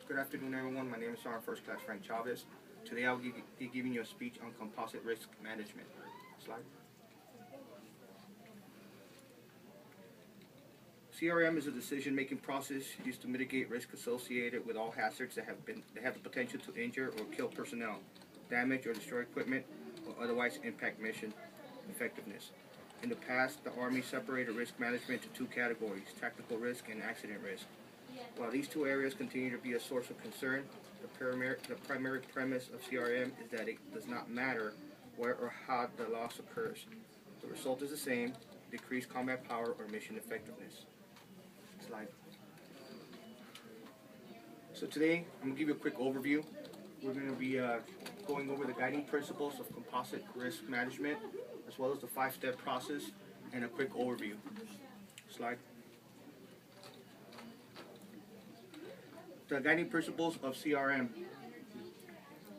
Good afternoon, everyone. My name is Sergeant First Class Frank Chavez. Today I'll be giving you a speech on composite risk management. Slide. CRM is a decision-making process used to mitigate risk associated with all hazards that have the potential to injure or kill personnel, damage or destroy equipment, or otherwise impact mission effectiveness. In the past, the Army separated risk management into two categories: tactical risk and accident risk. While these two areas continue to be a source of concern, the primary premise of CRM is that it does not matter where or how the loss occurs. The result is the same: decreased combat power or mission effectiveness. Slide. So today, I'm going to give you a quick overview. We're going to be going over the guiding principles of composite risk management, as well as the 5-step process, and a quick overview. Slide. The guiding principles of CRM.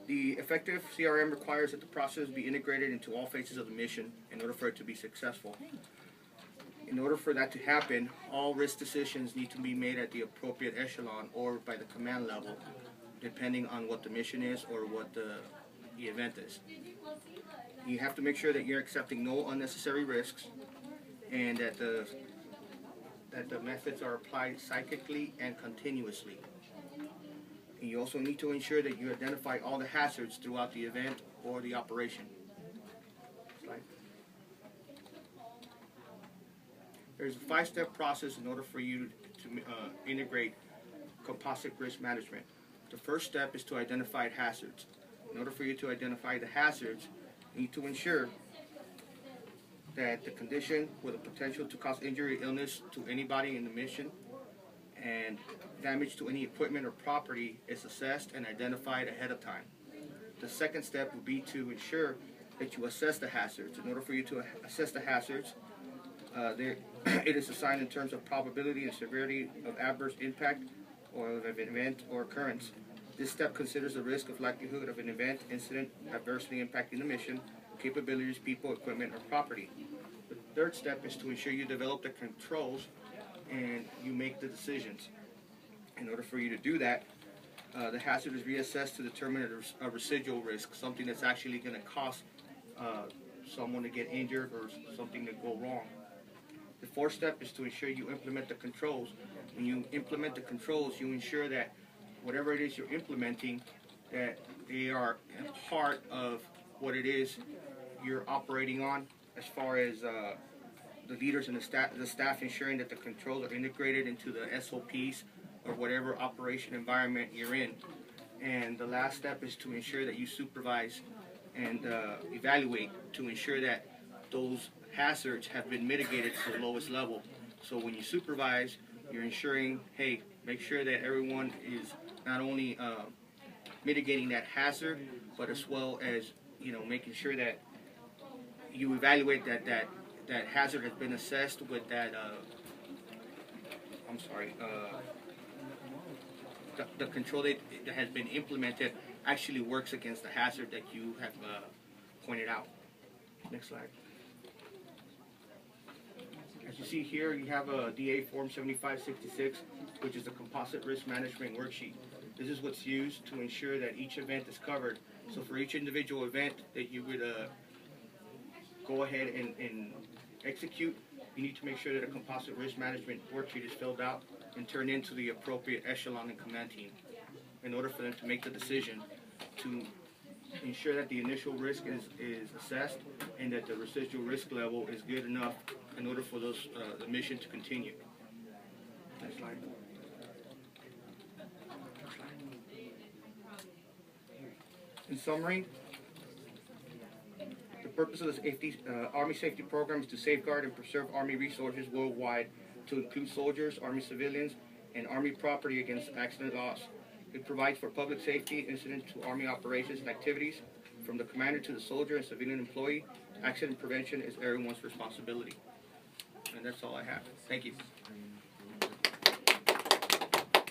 The effective CRM requires that the process be integrated into all phases of the mission in order for it to be successful. In order for that to happen, all risk decisions need to be made at the appropriate echelon or by the command level, depending on what the mission is or what the event is. You have to make sure that you're accepting no unnecessary risks, and that the methods are applied psychically and continuously. And you also need to ensure that you identify all the hazards throughout the event or the operation. Slide. There's a 5-step process in order for you to integrate composite risk management. The first step is to identify hazards. In order for you to identify the hazards, you need to ensure that the condition with the potential to cause injury or illness to anybody in the mission and damage to any equipment or property is assessed and identified ahead of time. The second step would be to ensure that you assess the hazards. In order for you to assess the hazards, it is assigned in terms of probability and severity of adverse impact or of an event or occurrence. This step considers the risk of likelihood of an event, incident adversely impacting the mission, capabilities, people, equipment, or property. The third step is to ensure you develop the controls and you make the decisions. In order for you to do that, the hazard is reassessed to determine a residual risk, something that's actually going to cause someone to get injured or something to go wrong. The fourth step is to ensure you implement the controls. When you implement the controls, you ensure that whatever it is you're implementing, that they are a part of what it is you're operating on, as far as the leaders and the staff ensuring that the controls are integrated into the SOPs or whatever operation environment you're in. And the last step is to ensure that you supervise and evaluate to ensure that those hazards have been mitigated to the lowest level. So when you supervise, you're ensuring, hey, make sure that everyone is not only mitigating that hazard, but as well as, making sure that you evaluate that hazard has been assessed with that, the control that has been implemented actually works against the hazard that you have pointed out. Next slide. As you see here, you have a DA Form 7566, which is a composite risk management worksheet. This is what's used to ensure that each event is covered. So for each individual event that you would go ahead and execute, you need to make sure that a composite risk management worksheet is filled out and turned into the appropriate echelon and command team in order for them to make the decision to ensure that the initial risk is assessed and that the residual risk level is good enough in order for the mission to continue. Next slide. In summary, the purpose of the Army Safety Program is to safeguard and preserve Army resources worldwide, to include soldiers, Army civilians, and Army property against accident loss. It provides for public safety, incident to Army operations and activities, from the commander to the soldier and civilian employee. Accident prevention is everyone's responsibility. And that's all I have. Thank you.